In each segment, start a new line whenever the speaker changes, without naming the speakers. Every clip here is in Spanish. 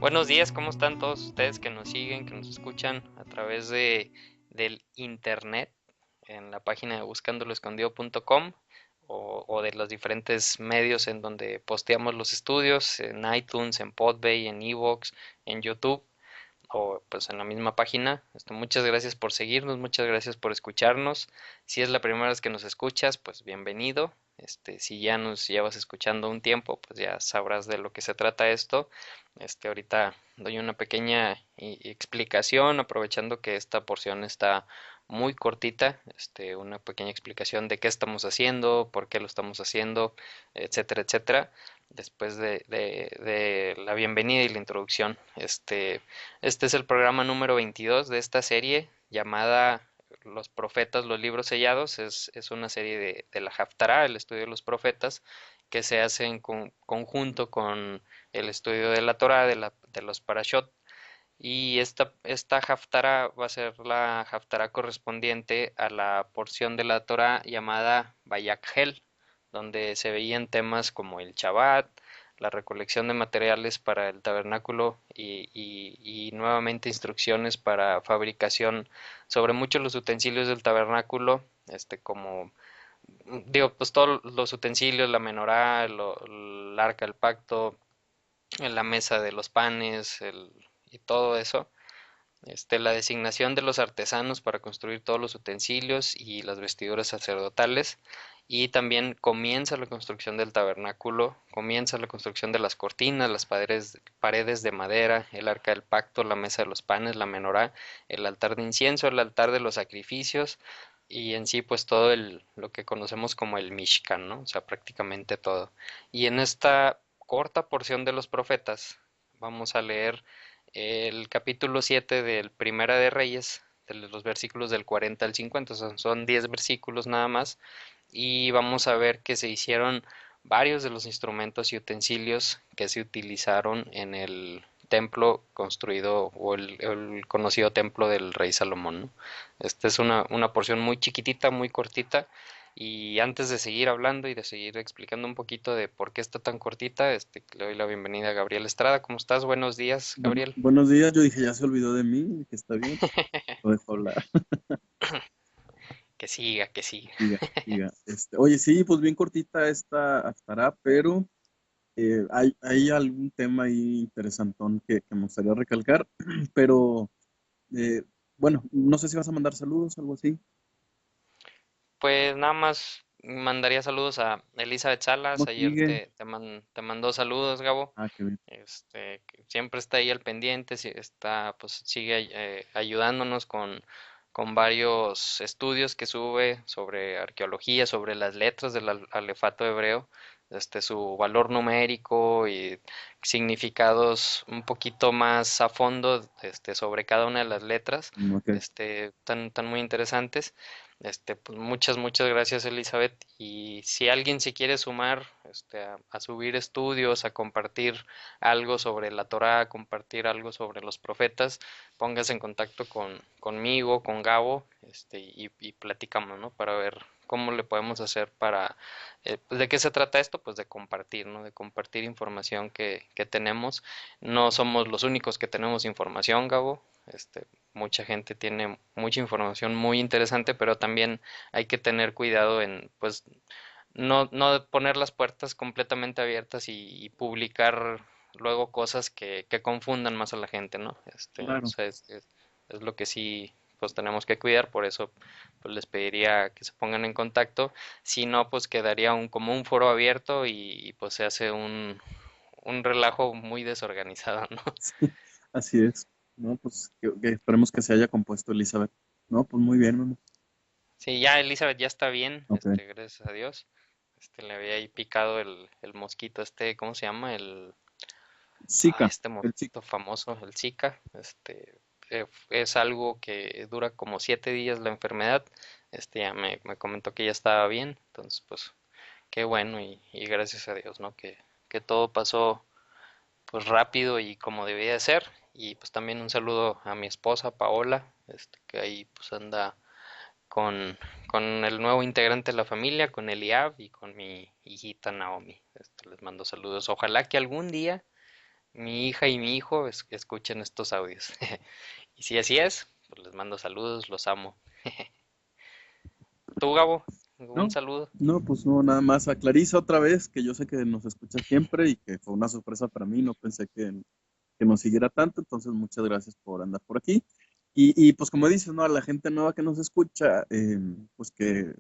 Buenos días, ¿cómo están todos ustedes que nos siguen, que nos escuchan a través del internet en la página de buscandoloescondido.com o de los diferentes medios en donde posteamos los estudios, en iTunes, en Podbay, en Evox, en YouTube o pues en la misma página? Muchas gracias por seguirnos, muchas gracias por escucharnos. Si es la primera vez que nos escuchas, pues bienvenido. Si ya nos llevas escuchando un tiempo, pues ya sabrás de lo que se trata esto. Ahorita doy una pequeña explicación, aprovechando que esta porción está muy cortita, una pequeña explicación de qué estamos haciendo, por qué lo estamos haciendo, etcétera, etcétera. Después de la bienvenida y la introducción, este es el programa número 22 de esta serie llamada Los Profetas, los Libros Sellados. Es una serie de la Haftará, el estudio de los profetas, que se hace en conjunto con el estudio de la Torá, de los Parashot. Y esta Haftará va a ser la Haftará correspondiente a la porción de la Torá llamada Vayakhel, donde se veían temas como el Shabbat, la recolección de materiales para el tabernáculo y nuevamente instrucciones para fabricación sobre muchos los utensilios del tabernáculo, como digo, pues todos los utensilios, la menorá, el arca del pacto, la mesa de los panes, y todo eso. La designación de los artesanos para construir todos los utensilios y las vestiduras sacerdotales. Y también comienza la construcción del tabernáculo, comienza la construcción de las cortinas, las paredes de madera, el arca del pacto, la mesa de los panes, la menorá, el altar de incienso, el altar de los sacrificios y en sí pues todo lo que conocemos como el Mishkan, ¿no? O sea, prácticamente todo. Y en esta corta porción de los profetas vamos a leer el capítulo 7 del Primera de Reyes, de los versículos del 40 al 50, son 10 versículos nada más, y vamos a ver que se hicieron varios de los instrumentos y utensilios que se utilizaron en el templo construido o el conocido templo del rey Salomón, ¿no? Esta es una porción muy chiquitita, muy cortita, y antes de seguir hablando y de seguir explicando un poquito de por qué está tan cortita, le doy la bienvenida a Gabriel Estrada. ¿Cómo estás? Buenos días, Gabriel.
Buenos días, yo dije, ya se olvidó de mí, que está bien, lo dejo hablar.
Que siga, que siga.
Diga, diga. Oye, sí, pues bien cortita esta estará, pero hay algún tema ahí interesantón que me gustaría recalcar, pero eh, bueno, no sé si vas a mandar saludos, algo así.
Pues nada más mandaría saludos a Elizabeth
¿Cómo
Salas. Ayer
sigue?
te mandó saludos, Gabo.
Ah, qué bien.
Que siempre está ahí al pendiente, pues sigue ayudándonos con varios estudios que sube sobre arqueología, sobre las letras del alefato hebreo, su valor numérico y significados un poquito más a fondo, sobre cada una de las letras,
Ok.
tan muy interesantes. Pues muchas gracias, Elizabeth. Y si alguien se quiere sumar, a subir estudios, a compartir algo sobre la Torá, compartir algo sobre los profetas, póngase en contacto conmigo, con Gabo, y platicamos, ¿no? Para ver cómo le podemos hacer para, pues, ¿de qué se trata esto? Pues de compartir, ¿no? De compartir información que tenemos. No somos los únicos que tenemos información, Gabo. Mucha gente tiene mucha información muy interesante, pero también hay que tener cuidado en, pues, no poner las puertas completamente abiertas y publicar luego cosas que confundan más a la gente, ¿no? O
Claro.
sea, es lo que sí pues tenemos que cuidar, por eso pues les pediría que se pongan en contacto. Si no, pues quedaría como un foro abierto y pues se hace un relajo muy desorganizado, ¿no?
Sí, así es. No, pues que esperemos que se haya compuesto Elizabeth. No, pues muy bien, Memo.
Sí, ya Elizabeth ya está bien,
Ok.
gracias a Dios. Le había ahí picado el mosquito, ¿cómo se llama?
Zika,
Este
el Zika.
mosquito famoso, el Zika. Es algo que dura como 7 días la enfermedad. Ya me comentó que ya estaba bien, entonces pues qué bueno y gracias a Dios, ¿no? Que todo pasó pues rápido y como debía de ser. Y pues también un saludo a mi esposa Paola, que ahí pues anda con, con el nuevo integrante de la familia, con Eliab y con mi hijita Naomi. Les mando saludos. Ojalá que algún día mi hija y mi hijo escuchen estos audios. Y si así es, pues les mando saludos, los amo. ¿Tú, Gabo? ¿Algún
¿No?
saludo?
No, pues no, nada más a Clarisa otra vez, que yo sé que nos escucha siempre y que fue una sorpresa para mí, no pensé que nos siguiera tanto, entonces muchas gracias por andar por aquí. Y pues como dices, ¿no? A la gente nueva que nos escucha, pues que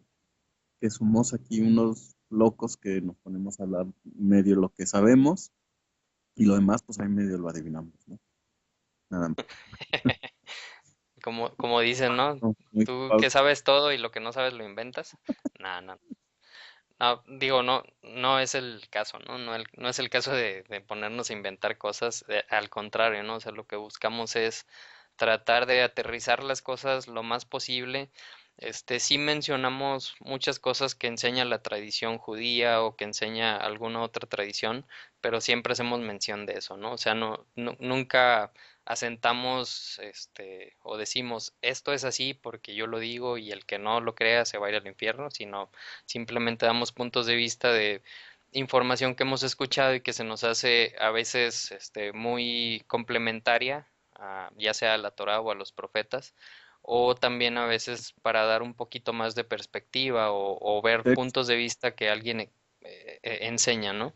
somos aquí unos locos que nos ponemos a hablar medio lo que sabemos y lo demás, pues ahí medio lo adivinamos, ¿no? Nada más.
Como dicen, ¿no?
No, muy
Tú
Pablo.
que sabes todo y lo que no sabes lo inventas. No, no. No, digo, no es el caso, ¿no? No es el caso de ponernos a inventar cosas, al contrario, ¿no? O sea, lo que buscamos es tratar de aterrizar las cosas lo más posible. Sí mencionamos muchas cosas que enseña la tradición judía o que enseña alguna otra tradición, pero siempre hacemos mención de eso, ¿no? O sea, nunca asentamos, o decimos, esto es así porque yo lo digo y el que no lo crea se va a ir al infierno, sino simplemente damos puntos de vista de información que hemos escuchado y que se nos hace a veces, muy complementaria, ya sea a la Torá o a los profetas, o también a veces para dar un poquito más de perspectiva o ver
Text.
puntos de vista que alguien enseña, ¿no?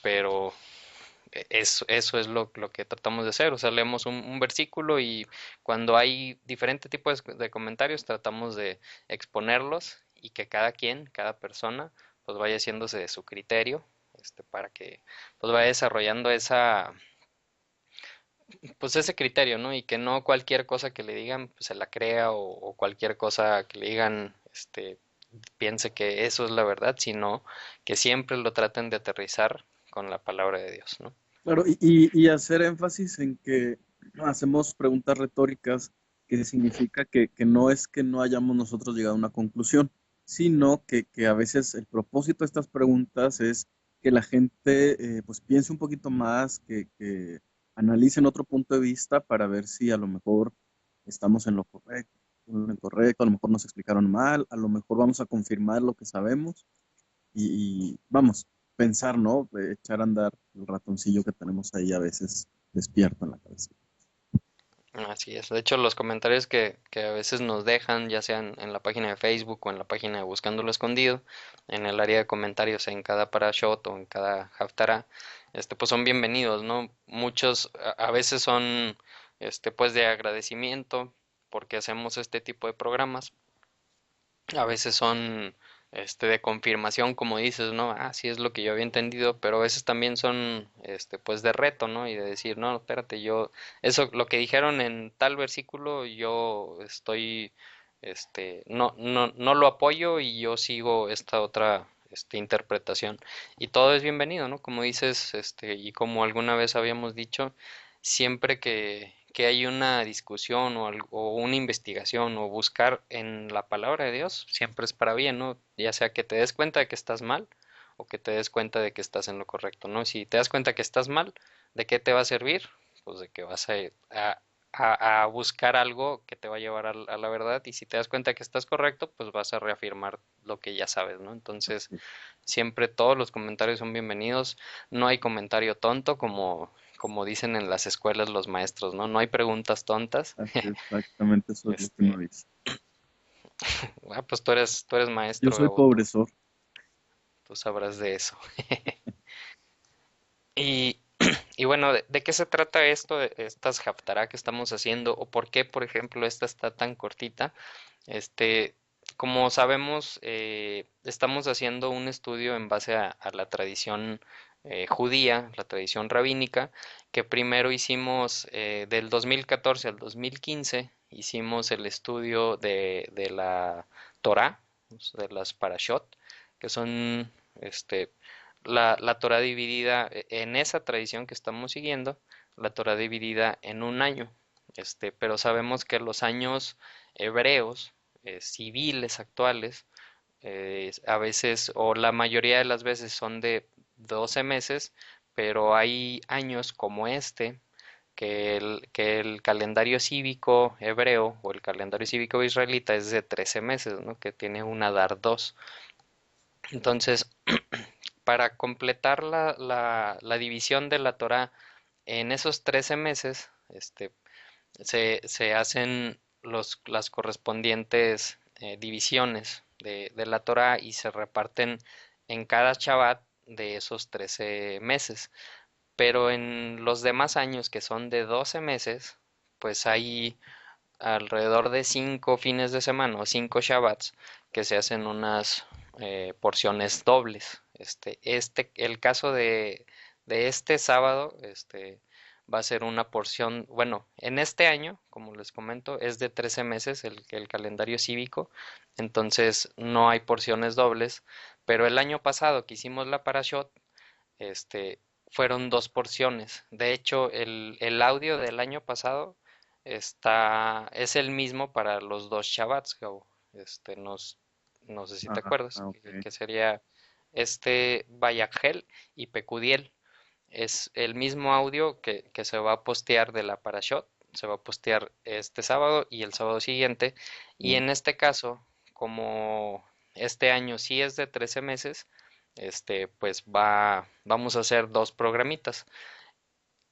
Pero eso es lo que tratamos de hacer, o sea, leemos un versículo y cuando hay diferentes tipos de comentarios tratamos de exponerlos y que cada quien, cada persona, pues vaya haciéndose de su criterio, para que pues vaya desarrollando pues ese criterio, ¿no? Y que no cualquier cosa que le digan pues se la crea o cualquier cosa que le digan, piense que eso es la verdad, sino que siempre lo traten de aterrizar con la palabra de Dios, ¿no?
Claro, y hacer énfasis en que hacemos preguntas retóricas, que significa que no es que no hayamos nosotros llegado a una conclusión, sino que a veces el propósito de estas preguntas es que la gente pues piense un poquito más, que analicen otro punto de vista para ver si a lo mejor estamos en lo incorrecto, a lo mejor nos explicaron mal, a lo mejor vamos a confirmar lo que sabemos y vamos, pensar, ¿no? Echar a andar el ratoncillo que tenemos ahí a veces despierto en la cabeza.
Así es. De hecho, los comentarios que a veces nos dejan, ya sean en la página de Facebook o en la página de Buscándolo Escondido, en el área de comentarios en cada parashot o en cada haftarah, pues son bienvenidos, ¿no? Muchos a veces son, pues de agradecimiento porque hacemos este tipo de programas. A veces son, de confirmación, como dices, ¿no? Ah, sí es lo que yo había entendido, pero a veces también son, pues de reto, ¿no? Y de decir, no, espérate, eso, lo que dijeron en tal versículo, yo estoy, no lo apoyo y yo sigo esta otra, interpretación. Y todo es bienvenido, ¿no? Como dices, y como alguna vez habíamos dicho, siempre que hay una discusión o una investigación o buscar en la palabra de Dios, siempre es para bien, ¿no? Ya sea que te des cuenta de que estás mal o que te des cuenta de que estás en lo correcto, ¿no? Si te das cuenta que estás mal, ¿de qué te va a servir? Pues de que vas a buscar algo que te va a llevar a la verdad y si te das cuenta que estás correcto, pues vas a reafirmar lo que ya sabes, ¿no? Entonces, siempre todos los comentarios son bienvenidos. No hay comentario tonto como dicen en las escuelas los maestros, ¿no? No hay preguntas tontas.
Así es, exactamente eso es lo que uno
Este,
dice.
pues tú eres
Yo
maestro,
soy
Gabo,
pobresor.
tú sabrás de eso. Y, y bueno, ¿de qué se trata esto, de estas haftará que estamos haciendo? ¿O por qué, por ejemplo, esta está tan cortita? Este, como sabemos, estamos haciendo un estudio en base a la tradición judía, la tradición rabínica, que primero hicimos del 2014 al 2015, hicimos el estudio de la Torá, de las Parashot, que son la Torá dividida en esa tradición que estamos siguiendo, la Torá dividida en un año. Pero sabemos que los años hebreos, civiles actuales, a veces o la mayoría de las veces son de 12 meses, pero hay años como que el calendario cívico hebreo o el calendario cívico israelita es de 13 meses, ¿no? Que tiene un Adar 2. Entonces, para completar la división de la Torá en esos 13 meses, se hacen las correspondientes divisiones de la Torá y se reparten en cada Shabbat de esos 13 meses. Pero en los demás años, que son de 12 meses, pues hay alrededor de 5 fines de semana o 5 Shabbats que se hacen unas porciones dobles. El caso de este sábado, va a ser una porción, bueno, en este año, como les comento, es de 13 meses el calendario cívico, entonces no hay porciones dobles, pero el año pasado que hicimos la Parashot, este, fueron dos porciones. De hecho, el audio del año pasado es el mismo para los dos Shabbats, Gabo. No sé si te acuerdas,
Ok.
que sería Bayagel y Pecudiel. Es el mismo audio que se va a postear de la Parashot, se va a postear este sábado y el sábado siguiente. Y en este caso, como este año sí es de 13 meses, pues vamos a hacer dos programitas.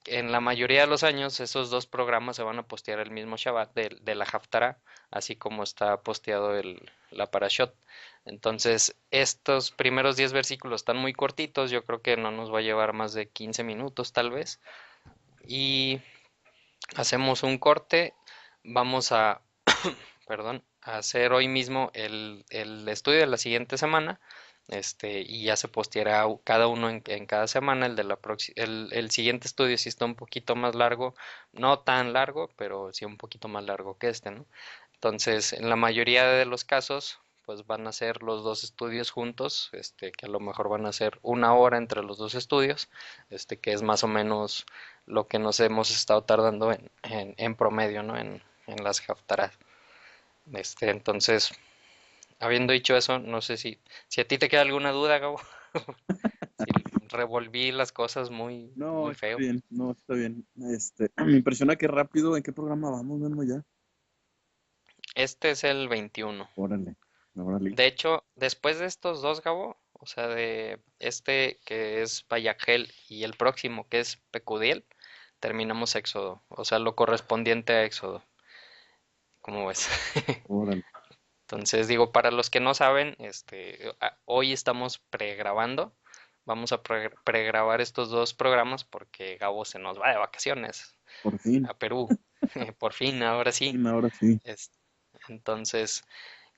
En la mayoría de los años, esos dos programas se van a postear el mismo Shabbat de la Haftarah, así como está posteado la Parashot. Entonces, estos primeros 10 versículos están muy cortitos, yo creo que no nos va a llevar más de 15 minutos tal vez. Y hacemos un corte, vamos perdón, a hacer hoy mismo el estudio de la siguiente semana, y ya se posteará cada uno en cada semana. El siguiente estudio sí está un poquito más largo, no tan largo, pero sí un poquito más largo que este, ¿no? Entonces, en la mayoría de los casos, pues van a ser los dos estudios juntos, que a lo mejor van a ser una hora entre los dos estudios, que es más o menos lo que nos hemos estado tardando en promedio, ¿no? En las haftarás. Entonces, habiendo dicho eso, no sé si a ti te queda alguna duda, Gabo, si revolví las cosas muy,
No,
muy
está
feo.
bien, no, está bien. Me impresiona qué rápido, ¿en qué programa vamos, Memo, ya?
Este es el 21.
Órale, órale.
De hecho, después de estos dos, Gabo, o sea, de este que es Bayagel y el próximo que es Pecudiel, terminamos Éxodo, o sea, lo correspondiente a Éxodo, ¿cómo ves?
Órale.
Entonces, digo, para los que no saben, hoy estamos pregrabando, vamos a pregrabar estos dos programas porque Gabo se nos va de vacaciones
Por fin,
a Perú, por fin, ahora sí.
ahora sí.
Es- entonces,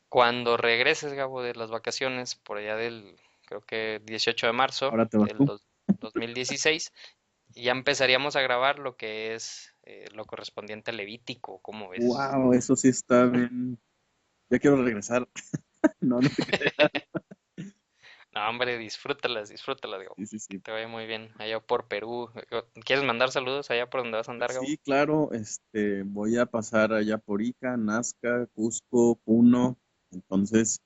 cuando regreses, Gabo, de las vacaciones, por allá creo que 18 de marzo
Ahora te vas
del
tú.
2016, ya empezaríamos a grabar lo que es lo correspondiente al Levítico, ¿cómo ves?
Wow, eso sí está bien. Ya quiero regresar. No, no te creas.
No, hombre, disfrútalas, disfrútalas, Gabo.
Sí, sí,
Que
sí.
te vaya muy bien allá por Perú. ¿Quieres mandar saludos allá por donde vas a andar, Gabo?
Sí, claro, voy a pasar allá por Ica, Nazca, Cusco, Puno. Entonces,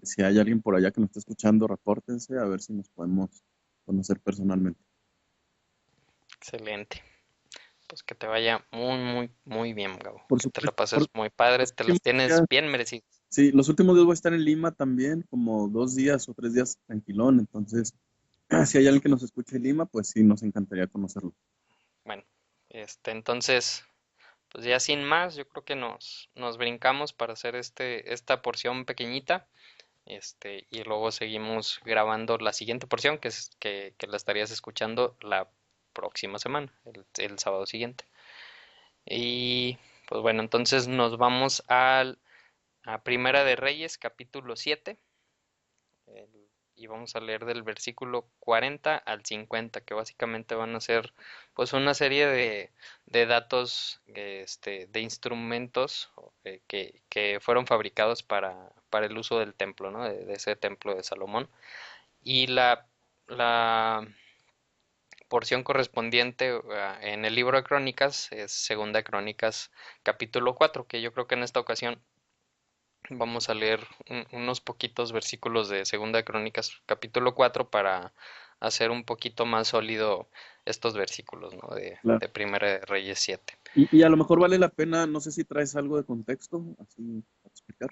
si hay alguien por allá que nos está escuchando, repórtense a ver si nos podemos conocer personalmente.
Excelente. Pues que te vaya muy, muy, muy bien, Gabo.
Por
Que te la
supuesto, por
pases muy padre,
los
te
últimos
las tienes
días,
bien merecidas.
sí, los últimos días voy a estar en Lima también, como 2 días o 3 días tranquilón. Entonces, si hay alguien que nos escuche en Lima, pues sí, nos encantaría conocerlo.
Bueno, entonces, pues ya sin más, yo creo que nos brincamos para hacer esta porción pequeñita. Y luego seguimos grabando la siguiente porción, que la estarías escuchando la próxima semana, el sábado siguiente. Y pues bueno, entonces nos vamos a Primera de Reyes, capítulo 7, y vamos a leer del versículo 40 al 50, que básicamente van a ser pues una serie de datos, de instrumentos que fueron fabricados para el uso del templo, ¿no? De ese templo de Salomón. Y la porción correspondiente en el libro de Crónicas es Segunda de Crónicas capítulo 4, que yo creo que en esta ocasión vamos a leer unos poquitos versículos de Segunda de Crónicas capítulo 4 para hacer un poquito más sólido estos versículos, ¿no?
Claro.
De Primera de Reyes 7.
Y a lo mejor vale la pena, no sé si traes algo de contexto, así para explicar.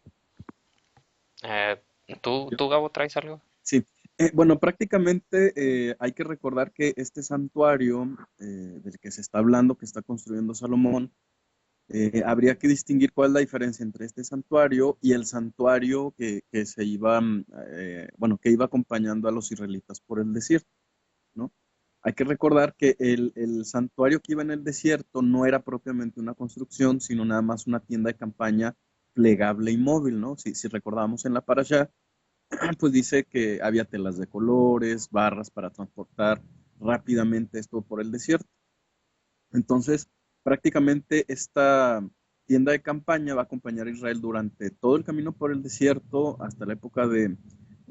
Eh, ¿tú,
Yo-
tú, Gabo, traes algo?
Sí. Bueno, prácticamente hay que recordar que este santuario del que se está hablando, que está construyendo Salomón, habría que distinguir cuál es la diferencia entre este santuario y el santuario que se iba, bueno, que iba acompañando a los israelitas por el desierto, ¿no? Hay que recordar que el santuario que iba en el desierto no era propiamente una construcción, sino nada más una tienda de campaña plegable y móvil, ¿no? Si recordamos en la parasha, pues dice que había telas de colores, barras para transportar rápidamente esto por el desierto. Entonces, prácticamente esta tienda de campaña va a acompañar a Israel durante todo el camino por el desierto hasta la época de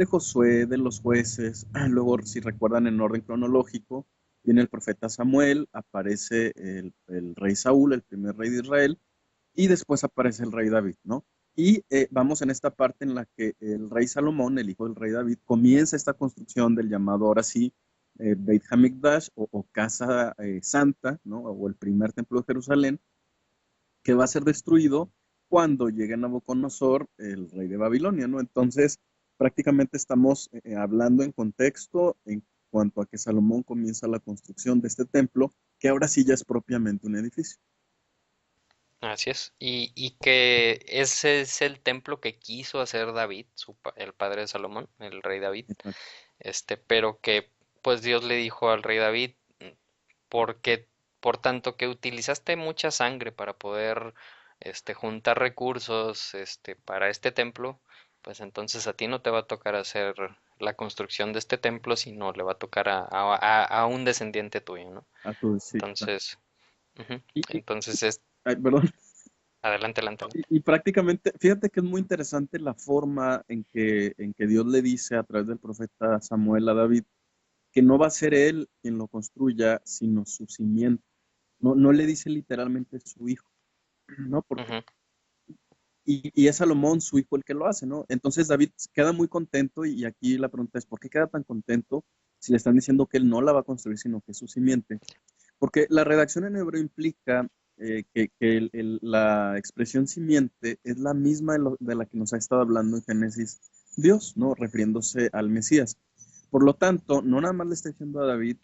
Josué, de los jueces. Luego, si recuerdan en orden cronológico, viene el profeta Samuel, aparece el rey Saúl, el primer rey de Israel, y después aparece el rey David, ¿no? Y vamos en esta parte en la que el rey Salomón, el hijo del rey David, comienza esta construcción del llamado ahora sí Beit Hamikdash o Casa Santa, ¿no? O el primer templo de Jerusalén, que va a ser destruido cuando llegue Nabucodonosor, el rey de Babilonia, ¿no? Entonces, prácticamente estamos hablando en contexto en cuanto a que Salomón comienza la construcción de este templo, que ahora sí ya es propiamente un edificio.
Así es. Y que ese es el templo que quiso hacer David, el padre de Salomón, el rey David,
Exacto.
pero que pues Dios le dijo al rey David, porque por tanto que utilizaste mucha sangre para poder juntar recursos para este templo, pues entonces a ti no te va a tocar hacer la construcción de este templo, sino le va a tocar a un descendiente tuyo, ¿no?
A tu decir.
Entonces, ujú,
Y, y-
entonces
ay, perdón.
adelante, adelante,
Y,
adelante.
y prácticamente, fíjate que es muy interesante la forma en que Dios le dice a través del profeta Samuel a David que no va a ser él quien lo construya, sino su simiente. No, no le dice literalmente su hijo, ¿no? Porque,
Ujú,
y es Salomón, su hijo, el que lo hace, ¿no? Entonces David queda muy contento y aquí la pregunta es, ¿por qué queda tan contento si le están diciendo que él no la va a construir, sino que es su simiente? Porque la redacción en hebreo implica la expresión simiente es la misma de la que nos ha estado hablando en Génesis Dios, ¿no? Refiriéndose al Mesías. Por lo tanto, no nada más le está diciendo a David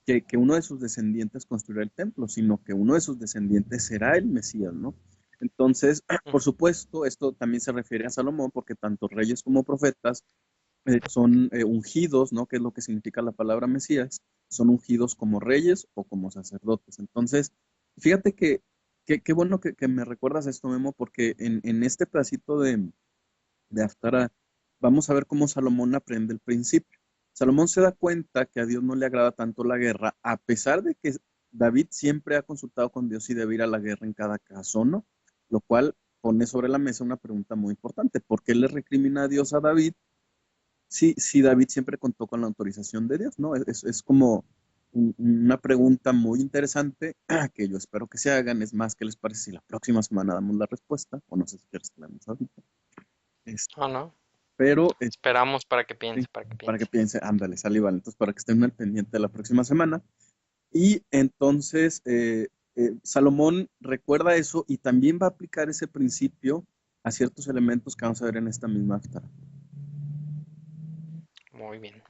que uno de sus descendientes construirá el templo, sino que uno de sus descendientes será el Mesías, ¿no? Entonces, por
ujú,
supuesto, esto también se refiere a Salomón, porque tanto reyes como profetas son ungidos, ¿no? Que es lo que significa la palabra Mesías, son ungidos como reyes o como sacerdotes. Entonces, fíjate que qué bueno que me recuerdas esto, Memo, porque en este pedacito de Haftarah vamos a ver cómo Salomón aprende el principio. Salomón se da cuenta que a Dios no le agrada tanto la guerra, a pesar de que David siempre ha consultado con Dios si debe ir a la guerra en cada caso, ¿no? Lo cual pone sobre la mesa una pregunta muy importante. ¿Por qué le recrimina a Dios a David si David siempre contó con la autorización de Dios, ¿no? Es como una pregunta muy interesante que yo espero que se hagan. Es más, ¿qué les parece si la próxima semana damos la respuesta? O no sé si quieres que la demos ahorita. Este,
oh, no,
pero
esperamos
sí,
para que
para que
piense.
piense, ándale, sale, vale. Entonces, para que estén al pendiente de la próxima semana. Y entonces, Salomón recuerda eso y también va a aplicar ese principio a ciertos elementos que vamos a ver en esta misma Haftarah.
Muy bien.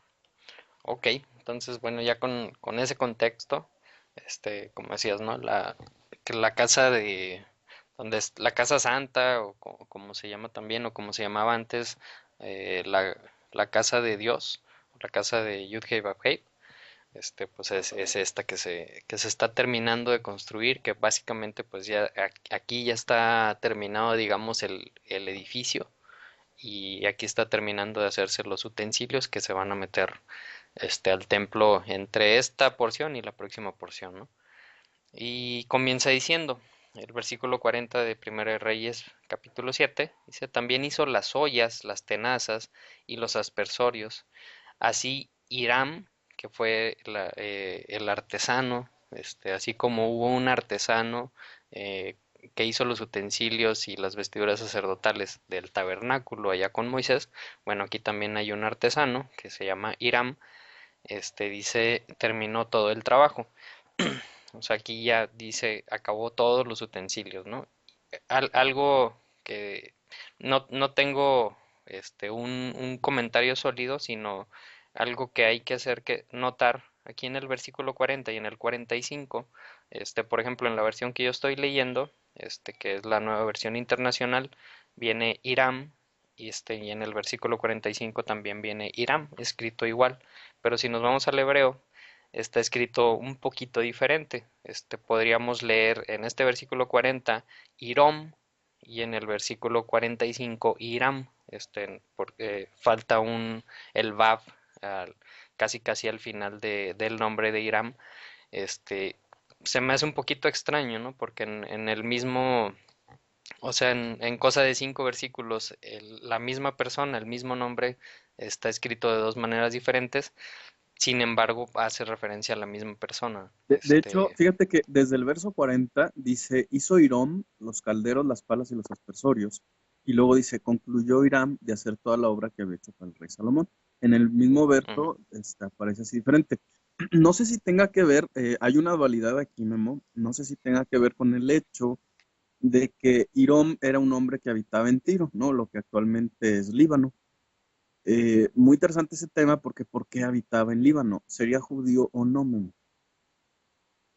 Ok, entonces bueno, ya con ese contexto, como decías, ¿no? Que la casa donde es la casa santa, o como se llama también, o como se llamaba antes, la casa de Dios, o la casa de Yud-Heh Vav-Heh, pues es esta que se está terminando de construir, que básicamente pues ya aquí ya está terminado, digamos, el edificio, y aquí está terminando de hacerse los utensilios que se van a meter al templo entre esta porción y la próxima porción, ¿no? Y comienza diciendo, el versículo 40 de Primera de Reyes, capítulo 7, dice, también hizo las ollas, las tenazas y los aspersorios. Así Hiram, que fue el artesano, así como hubo un artesano eh, que hizo los utensilios y las vestiduras sacerdotales del tabernáculo allá con Moisés, bueno, aquí también hay un artesano que se llama Hiram, dice, terminó todo el trabajo. O sea, aquí ya dice, acabó todos los utensilios, ¿no? Algo que no tengo un comentario sólido, sino algo que hay que hacer que notar aquí en el versículo 40 y en el 45, por ejemplo, en la versión que yo estoy leyendo, que es la nueva versión internacional, viene Hiram, y en el versículo 45 también viene Hiram, escrito igual, pero si nos vamos al hebreo, está escrito un poquito diferente. Podríamos leer en este versículo 40 Hirom y en el versículo 45 Hiram, porque falta el Vav al- casi casi al final del nombre de Hiram. Este, Se me hace un poquito extraño, ¿no? Porque en el mismo, o sea, en cosa de 5 versículos, la misma persona, el mismo nombre, está escrito de dos maneras diferentes, sin embargo, hace referencia a la misma persona.
De hecho, fíjate que desde el verso 40 dice, hizo Hiram los calderos, las palas y los aspersorios. Y luego dice, concluyó Hiram de hacer toda la obra que había hecho para el rey Salomón. En el mismo
Ujú.
verso aparece así diferente. No sé si tenga que ver, hay una dualidad aquí, Memo, no sé si tenga que ver con el hecho de que Hiram era un hombre que habitaba en Tiro, ¿no? Lo que actualmente es Líbano. Muy interesante ese tema porque ¿por qué habitaba en Líbano? ¿Sería judío o no, Memo?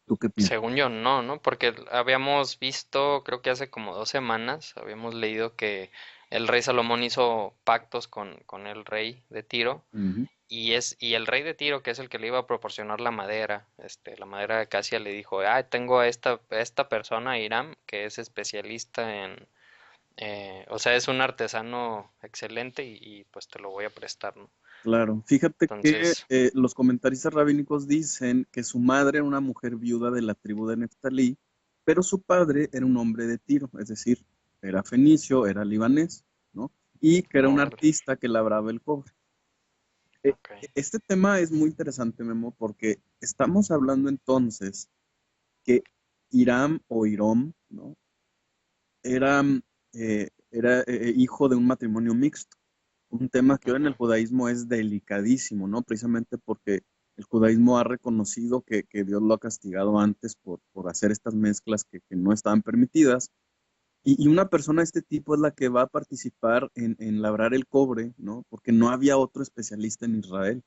¿Tú qué piensas?
Según yo, no, ¿no? Porque habíamos visto, creo que hace como 2 semanas, habíamos leído que el rey Salomón hizo pactos con el rey de Tiro.
Ujú.
Y el rey de Tiro, que es el que le iba a proporcionar la madera, la madera de acacia, le dijo, tengo a esta persona, Hiram, que es especialista o sea, es un artesano excelente y pues te lo voy a prestar, ¿no?
Claro, fíjate que
Entonces,
los comentaristas rabínicos dicen que su madre era una mujer viuda de la tribu de Neftalí, pero su padre era un hombre de Tiro, es decir, era fenicio, era libanés, ¿no? Y que era un
órale,
artista que labraba el cobre.
ok.
Este tema es muy interesante, Memo, porque estamos hablando entonces que Hiram o Hirom, ¿no? Era, hijo de un matrimonio mixto, un tema que hoy en
Ujú.
el judaísmo es delicadísimo, ¿no? Precisamente porque el judaísmo ha reconocido que Dios lo ha castigado antes por hacer estas mezclas que no estaban permitidas. Y una persona de este tipo es la que va a participar en labrar el cobre, ¿no? Porque no había otro especialista en Israel.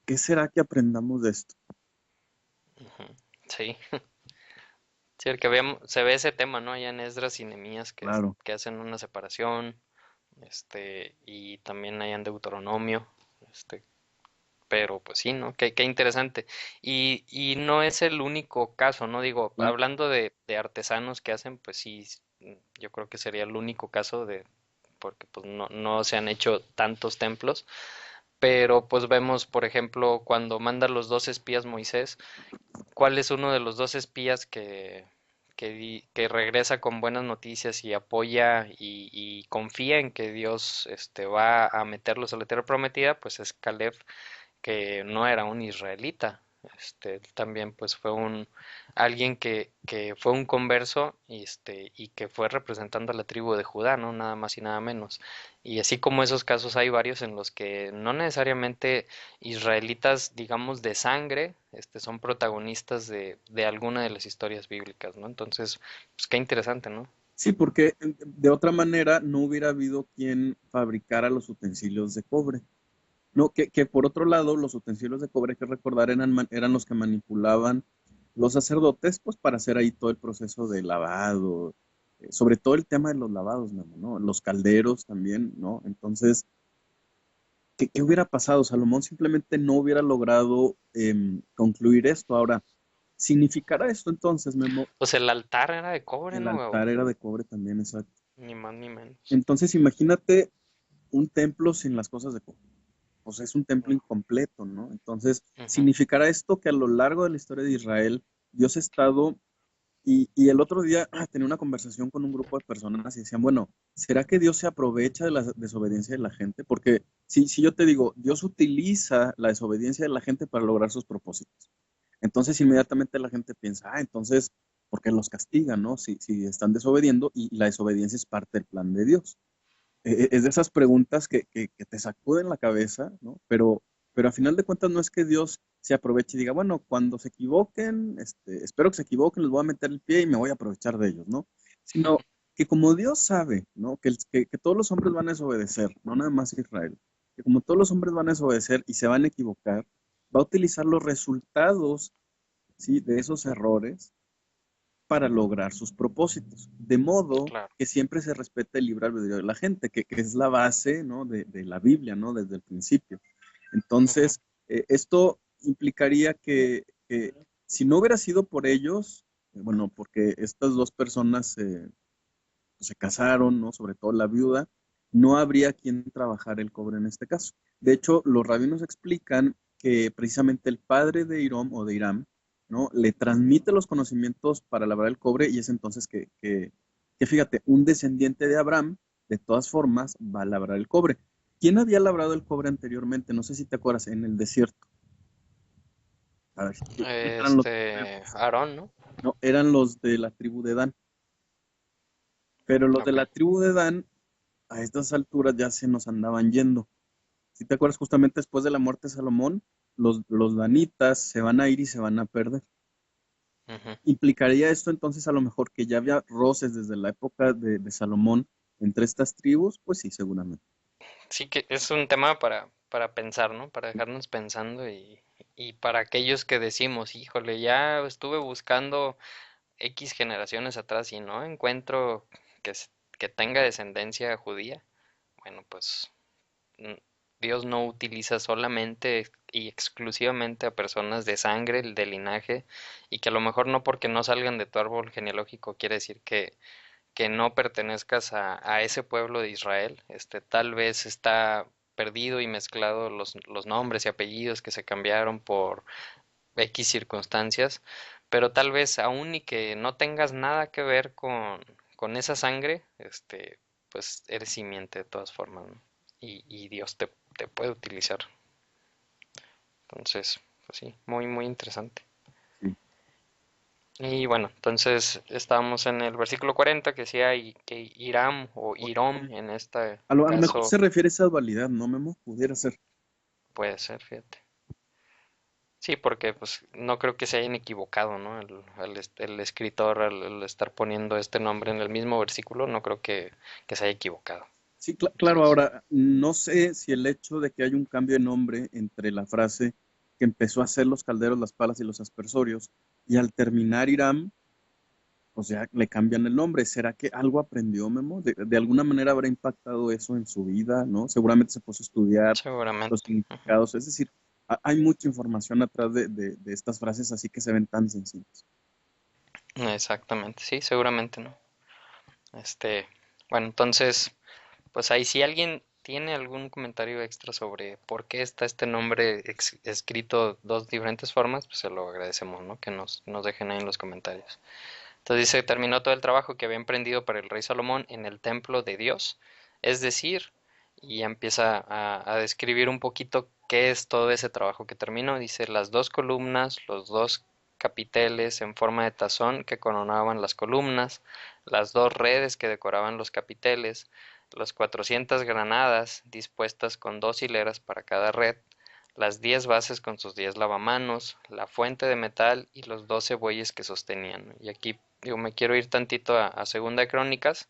¿Qué será que aprendamos de esto?
Ujú. Sí, sí, el que se ve ese tema, ¿no? Allá en Esdras y Nehemías
Claro.
que hacen una separación, y también allá en Deuteronomio, este, pero pues sí, ¿no? Qué interesante. Y no es el único caso, ¿no? Digo,
Claro.
hablando de artesanos que hacen, pues sí, yo creo que sería el único caso porque pues no se han hecho tantos templos, pero pues vemos, por ejemplo, cuando manda los 2 espías Moisés, ¿cuál es uno de los 2 espías que regresa con buenas noticias y apoya y confía en que Dios va a meterlos a la tierra prometida? Pues es Caleb, que no era un israelita. También pues fue alguien que fue un converso y que fue representando a la tribu de Judá, ¿no? Nada más y nada menos. Y así como esos casos hay varios en los que no necesariamente israelitas, digamos, de sangre, son protagonistas de alguna de las historias bíblicas, ¿no? Entonces, pues qué interesante, ¿no?
Sí, porque de otra manera no hubiera habido quien fabricara los utensilios de cobre. No, que por otro lado, los utensilios de cobre, hay que recordar, eran los que manipulaban los sacerdotes, pues para hacer ahí todo el proceso de lavado, sobre todo el tema de los lavados, Memo, ¿no? Los calderos también, ¿no? Entonces, ¿qué hubiera pasado? Salomón simplemente no hubiera logrado concluir esto. Ahora, ¿significará esto entonces, Memo?
Pues el altar era de cobre,
El
¿no?
altar era de cobre también, exacto.
Ni más ni menos.
Entonces, imagínate un templo sin las cosas de cobre. O sea, es un templo incompleto, ¿no? Entonces,
Ujú.
significará esto que a lo largo de la historia de Israel, Dios ha estado, y el otro día tenía una conversación con un grupo de personas y decían, bueno, ¿será que Dios se aprovecha de la desobediencia de la gente? Porque si yo te digo, Dios utiliza la desobediencia de la gente para lograr sus propósitos. Entonces, inmediatamente la gente piensa, entonces, ¿por qué los castiga, no? Si están desobediendo y la desobediencia es parte del plan de Dios. Es de esas preguntas que te sacuden la cabeza, ¿no? Pero a final de cuentas no es que Dios se aproveche y diga, bueno, cuando se equivoquen, espero que se equivoquen, les voy a meter el pie y me voy a aprovechar de ellos, ¿no? Sino que como Dios sabe, ¿no? Que todos los hombres van a desobedecer, no nada más Israel. que como todos los hombres van a desobedecer y se van a equivocar, va a utilizar los resultados, ¿sí?, de esos errores para lograr sus propósitos, de modo
claro.
que siempre se respete el libre albedrío de la gente, que es la base, ¿no?, de la Biblia, ¿no?, desde el principio.
Ujú.
Entonces, esto implicaría que si no hubiera sido por ellos, bueno, porque estas dos personas se casaron, ¿no?, sobre todo la viuda, no habría quien trabajar el cobre en este caso. De hecho, los rabinos explican que precisamente el padre de Hiram o de Hiram, ¿no?, le transmite los conocimientos para labrar el cobre y es entonces que fíjate, un descendiente de Abraham, de todas formas, va a labrar el cobre. ¿Quién había labrado el cobre anteriormente? No sé si te acuerdas, en el desierto. A ver, ¿quiénes eran los primeros?
Aarón, ¿no?
No, eran los de la tribu de Dan. Pero los de
Ok.
la tribu de Dan, a estas alturas ya se nos andaban yendo. Si te acuerdas, justamente después de la muerte de Salomón, los danitas se van a ir y se van a perder.
Ujú.
¿Implicaría esto entonces a lo mejor que ya había roces desde la época de Salomón entre estas tribus? Pues sí, seguramente.
Sí que es un tema para pensar, ¿no? Para dejarnos pensando y para aquellos que decimos, híjole, ya estuve buscando X generaciones atrás y no encuentro que tenga descendencia judía. Bueno, pues mm, Dios no utiliza solamente y exclusivamente a personas de sangre, de linaje, y que a lo mejor no porque no salgan de tu árbol genealógico quiere decir que no pertenezcas a ese pueblo de Israel. Tal vez está perdido y mezclado los nombres y apellidos que se cambiaron por X circunstancias, pero tal vez aún y que no tengas nada que ver con esa sangre, pues eres simiente de todas formas, ¿no? Y Dios te puede utilizar. Entonces, pues sí, muy, muy interesante.
Sí.
Y bueno, entonces estábamos en el versículo 40 que decía que Iram o Irom
Oye,
en este
a lo mejor
caso
se refiere a esa dualidad, ¿no, Memo? Pudiera ser.
puede ser, fíjate. Sí, porque pues no creo que se hayan equivocado, ¿no? El escritor al estar poniendo este nombre en el mismo versículo, no creo que se haya equivocado.
Sí, claro,
Entonces,
ahora, no sé si el hecho de que haya un cambio de nombre entre la frase que empezó a hacer los calderos, las palas y los aspersorios, y al terminar Iram, o sea, le cambian el nombre. ¿Será que algo aprendió Memo? De alguna manera habrá impactado eso en su vida, ¿no? Seguramente se puso a estudiar los
seguramente. Ujú.
significados. Es decir, hay mucha información atrás de estas frases así que se ven tan sencillas.
Exactamente, sí, seguramente no. Este, bueno, entonces, pues ahí si alguien tiene algún comentario extra sobre por qué está este nombre escrito dos diferentes formas, pues se lo agradecemos, ¿no? Que nos dejen ahí en los comentarios. Entonces dice, terminó todo el trabajo que había emprendido para el rey Salomón en el templo de Dios. Es decir, y ya empieza a describir un poquito qué es todo ese trabajo que terminó. Dice, las dos columnas, los dos capiteles en forma de tazón que coronaban las columnas, las dos redes que decoraban los capiteles, las 400 granadas dispuestas con dos hileras para cada red, las 10 bases con sus 10 lavamanos, la fuente de metal y los 12 bueyes que sostenían. Y aquí yo me quiero ir tantito a Segunda de Crónicas,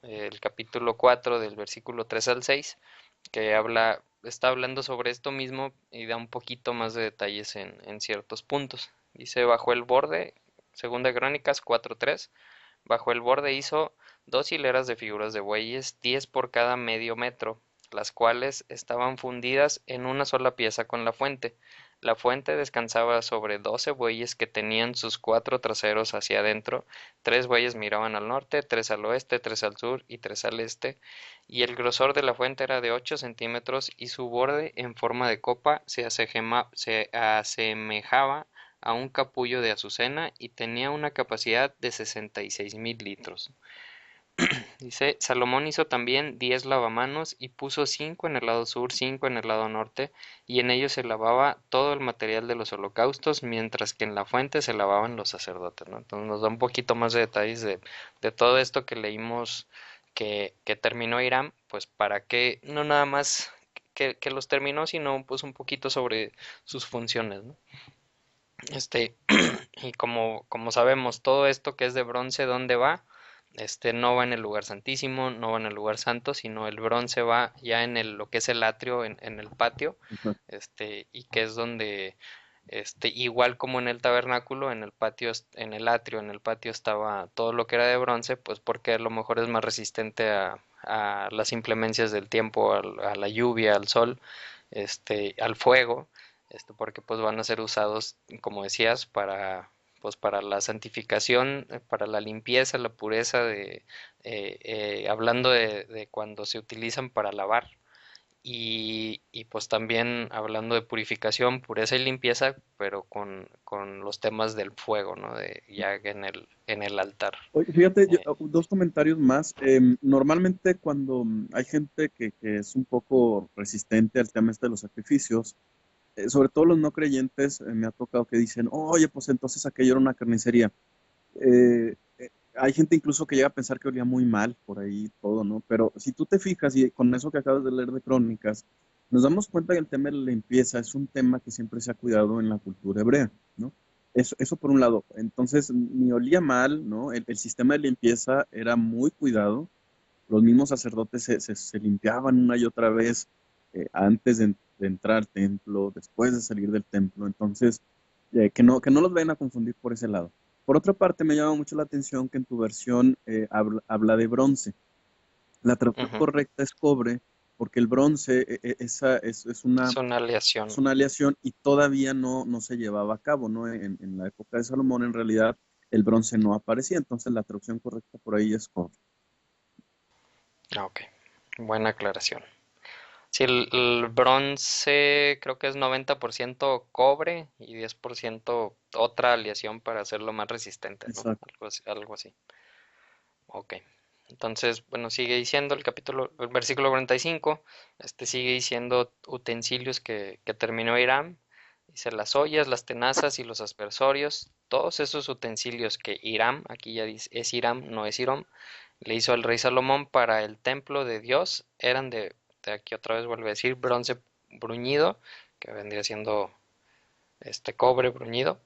el capítulo 4 del versículo 3 al 6, que está hablando sobre esto mismo y da un poquito más de detalles en ciertos puntos. Dice, bajo el borde, Segunda de Crónicas 4:3, bajo el borde hizo dos hileras de figuras de bueyes, 10 por cada medio metro, las cuales estaban fundidas en una sola pieza con la fuente. La fuente descansaba sobre 12 bueyes que tenían sus cuatro traseros hacia adentro. Tres bueyes miraban al norte, tres al oeste, tres al sur y tres al este, y el grosor de la fuente era de 8 centímetros y su borde en forma de copa se asemejaba a un capullo de azucena y tenía una capacidad de 66.000 litros. Dice, Salomón hizo también 10 lavamanos y puso 5 en el lado sur, 5 en el lado norte, y en ellos se lavaba todo el material de los holocaustos, mientras que en la fuente se lavaban los sacerdotes, ¿no? Entonces nos da un poquito más de detalles de todo esto que leímos que terminó Irán, pues para que no nada más que los terminó, sino pues un poquito sobre sus funciones, ¿no? Este, y como sabemos, todo esto que es de bronce, ¿dónde va? no va en el lugar santísimo, no va en el lugar santo, sino el bronce va ya en lo que es el atrio, en el patio,
Exacto.
y que es donde, igual como en el tabernáculo, en el patio, en el atrio, en el patio estaba todo lo que era de bronce, pues porque a lo mejor es más resistente a las inclemencias del tiempo, a la lluvia, al sol, al fuego, porque pues van a ser usados, como decías, pues para la santificación, para la limpieza, la pureza hablando de cuando se utilizan para lavar y pues también hablando de purificación, pureza y limpieza, pero con los temas del fuego, ¿no? Ya en el altar.
Oye, fíjate,
Eh,
dos comentarios más. Normalmente cuando hay gente que es un poco resistente al tema este de los sacrificios, sobre todo los no creyentes, me ha tocado que dicen, oye, pues entonces aquello era una carnicería. Hay gente incluso que llega a pensar que olía muy mal por ahí todo, ¿no? Pero si tú te fijas y con eso que acabas de leer de Crónicas, nos damos cuenta que el tema de la limpieza es un tema que siempre se ha cuidado en la cultura hebrea, ¿no? Eso por un lado. Entonces, ni olía mal, ¿no? El sistema de limpieza era muy cuidado. Los mismos sacerdotes se limpiaban una y otra vez antes de entrar al templo, después de salir del templo. Entonces, que no los vayan a confundir por ese lado. Por otra parte, me llama mucho la atención que en tu versión habla de bronce. La traducción
Ujú.
correcta es cobre, porque el bronce
Es una
es
aleación.
una aleación y todavía no se llevaba a cabo, ¿no? En la época de Salomón, en realidad, el bronce no aparecía, entonces la traducción correcta por ahí es cobre.
Ah, ok, buena aclaración. Sí, el bronce creo que es 90% cobre y 10% otra aleación para hacerlo más resistente, ¿no?
Exacto.
Algo así. Algo así. Ok. Entonces, bueno, sigue diciendo el versículo 45, sigue diciendo utensilios que terminó Hiram. Dice las ollas, las tenazas y los aspersorios, todos esos utensilios que Hiram, aquí ya dice, es Hiram, no es Hiram, le hizo al rey Salomón para el templo de Dios, eran de aquí otra vez vuelve a decir, bronce bruñido, que vendría siendo este cobre bruñido,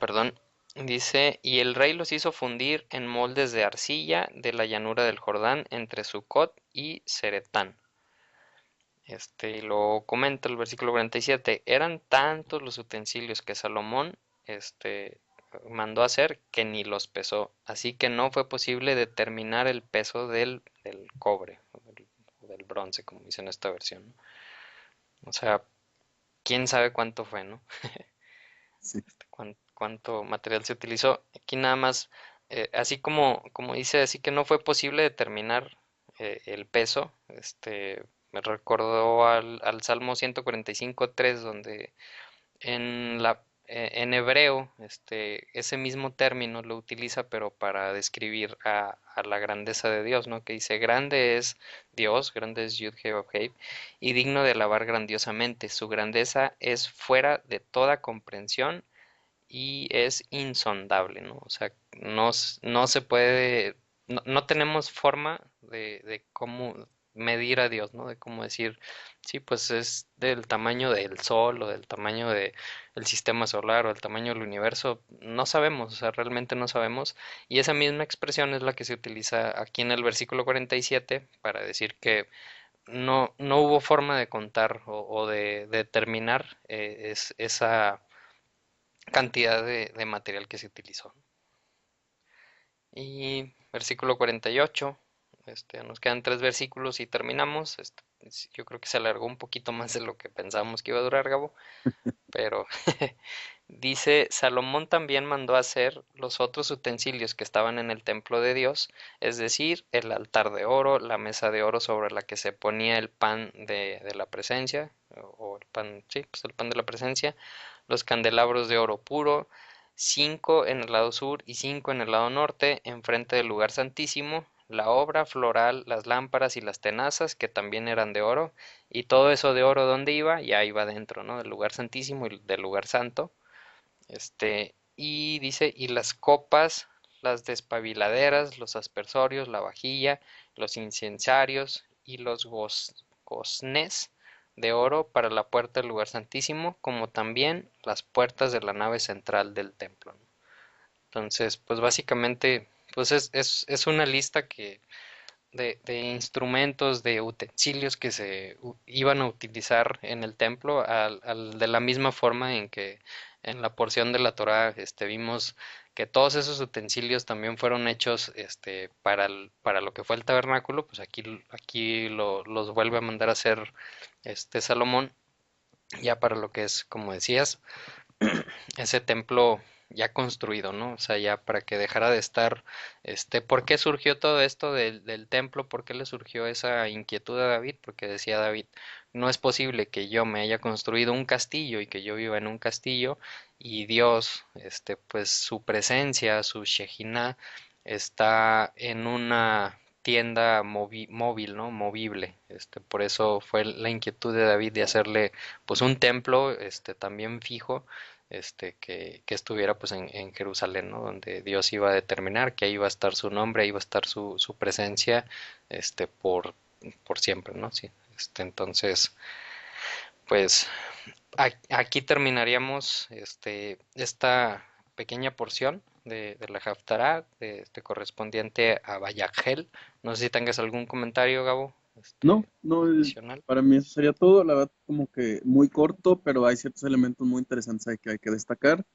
perdón, dice, y el rey los hizo fundir en moldes de arcilla de la llanura del Jordán entre Sucot y Zeretán. Y lo comenta el versículo 47, eran tantos los utensilios que Salomón, este, mandó hacer que ni los pesó, así que no fue posible determinar el peso del cobre, del bronce, como dice en esta versión. O sea, quién sabe cuánto fue, ¿no?
Sí.
Cuánto material se utilizó. Aquí nada más, así como dice, así que no fue posible determinar el peso. Me recordó al Salmo 145:3, donde en hebreo, ese mismo término lo utiliza, pero para describir a la grandeza de Dios, ¿no? Que dice, grande es Dios, grande es Yud He Vav He, y digno de alabar grandiosamente. Su grandeza es fuera de toda comprensión y es insondable, ¿no? O sea, no se puede, no tenemos forma de cómo medir a Dios, ¿no? De cómo decir, sí, pues es del tamaño del Sol o del tamaño del sistema solar o del tamaño del universo, no sabemos, o sea, realmente no sabemos. Y esa misma expresión es la que se utiliza aquí en el versículo 47 para decir que no hubo forma de contar o de determinar esa cantidad de material que se utilizó. Y versículo 48, nos quedan tres versículos y terminamos. Yo creo que se alargó un poquito más de lo que pensábamos que iba a durar, Gabo, pero dice, Salomón también mandó hacer los otros utensilios que estaban en el templo de Dios, es decir, el altar de oro, la mesa de oro sobre la que se ponía el pan de la presencia, o el pan, sí, pues el pan de la presencia, los candelabros de oro puro, 5 en el lado sur y 5 en el lado norte, enfrente del lugar santísimo, la obra floral, las lámparas y las tenazas, que también eran de oro, y todo eso de oro, ¿dónde iba? Ya iba dentro, ¿no? Del lugar santísimo y del lugar santo. Y dice, y las copas, las despabiladeras, los aspersorios, la vajilla, los incensarios y los goznes de oro para la puerta del lugar santísimo, como también las puertas de la nave central del templo, ¿no? Entonces, pues básicamente, pues es una lista de instrumentos, de utensilios que iban a utilizar en el templo, de la misma forma en que en la porción de la Torá vimos que todos esos utensilios también fueron hechos para lo que fue el tabernáculo, pues aquí los vuelve a mandar a hacer Salomón, ya para lo que es, como decías, ese templo ya construido, ¿no? O sea, ya para que dejara de estar, ¿por qué surgió todo esto del templo? ¿Por qué le surgió esa inquietud a David? Porque decía David, no es posible que yo me haya construido un castillo y que yo viva en un castillo y Dios, pues su presencia, su Shejinah, está en una tienda móvil, ¿no? Movible. Por eso fue la inquietud de David de hacerle, pues, un templo, también fijo, que estuviera pues en Jerusalén, ¿no? Donde Dios iba a determinar que ahí iba a estar su nombre, ahí iba a estar su presencia, este, por, por siempre, ¿no? Sí, entonces, pues aquí terminaríamos esta pequeña porción de la Haftará, correspondiente a Vayagel. No sé si tengas algún comentario, Gabo,
No, no,
adicional.
para mí eso sería todo. La verdad, como que muy corto, pero hay ciertos elementos muy interesantes ahí que hay que destacar,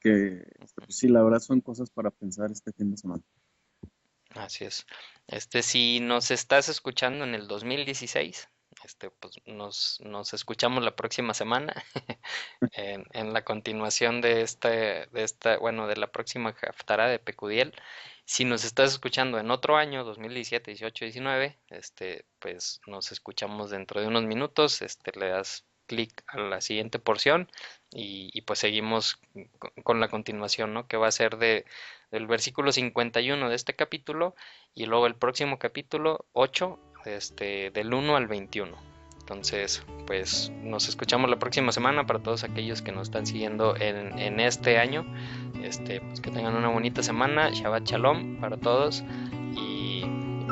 que pues sí, la verdad son cosas para pensar este fin de semana.
Así es. Si nos estás escuchando en el 2016, pues nos escuchamos la próxima semana en la continuación bueno, de la próxima Haftará de Pecudiel. Si nos estás escuchando en otro año, 2017, 18, 19, pues nos escuchamos dentro de unos minutos, le das clic a la siguiente porción y pues seguimos con la continuación, ¿no? Que va a ser del versículo 51 de este capítulo y luego el próximo capítulo 8, del 1 al 21. Entonces, pues nos escuchamos la próxima semana para todos aquellos que nos están siguiendo en este año. Pues que tengan una bonita semana. Shabbat Shalom para todos. Y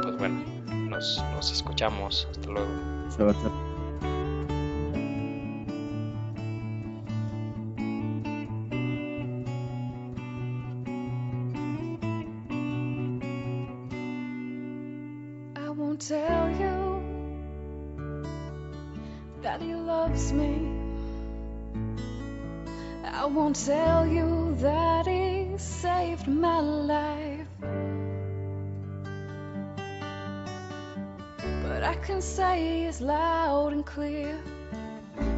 pues bueno, nos escuchamos. Hasta luego.
Shabbat shalom.
I won't tell you that he loves me. I won't tell you that he saved my life. But I can say as loud and clear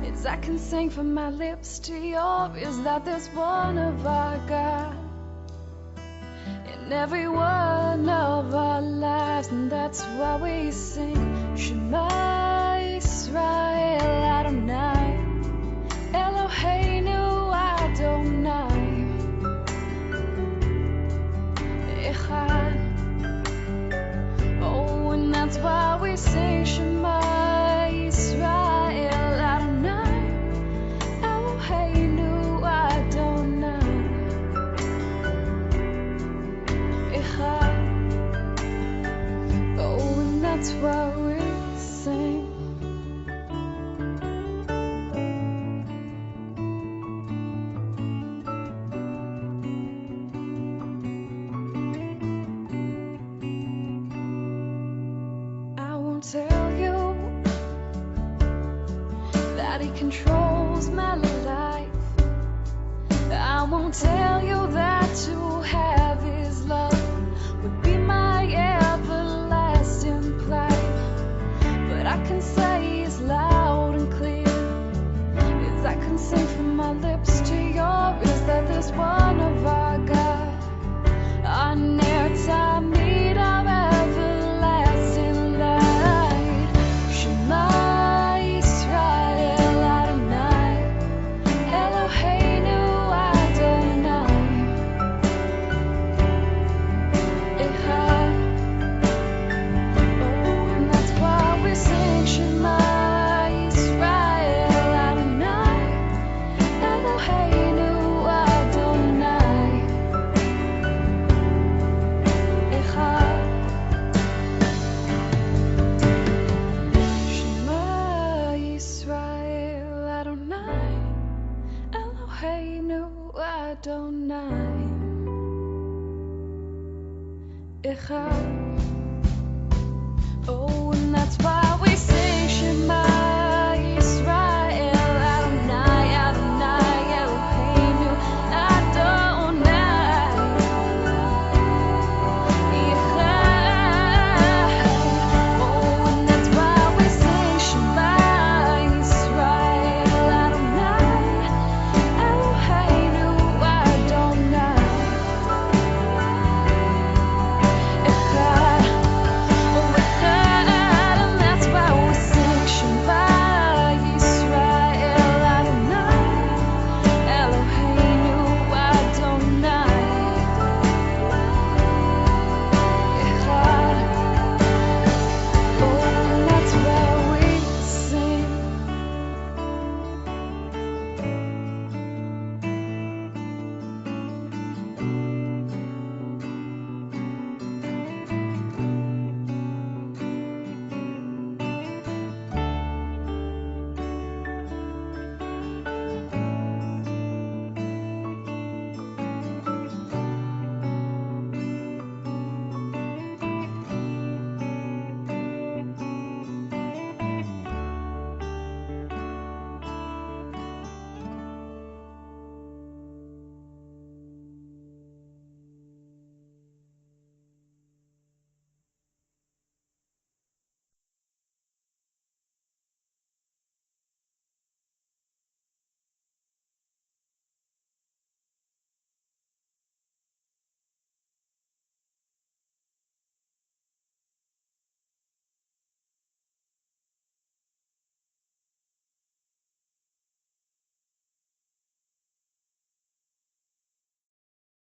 as I can sing from my lips to yours, is that there's one of our God in every one of our lives, and that's why we sing Shema Israel Adonai Eloheinu Adonai Echad. Oh, and that's why we sing Shema Israel Adonai Eloheinu Adonai Echad. Oh, and that's why we sing. I won't tell you that he controls my life. I won't tell you that to have his love would be my everlasting plight. But I can say as loud and clear as I can sing from my lips to yours, is that there's one of our God, our near time need, our everlasting light. Shema Israel Adonai Eloheinu Adonai Echad. Oh, and that's why we sing Shema Israel Adonai Eloheinu Adonai Echad. Shema Yisrael Adonai Eloheinu Adonai אחד. Oh, and that's why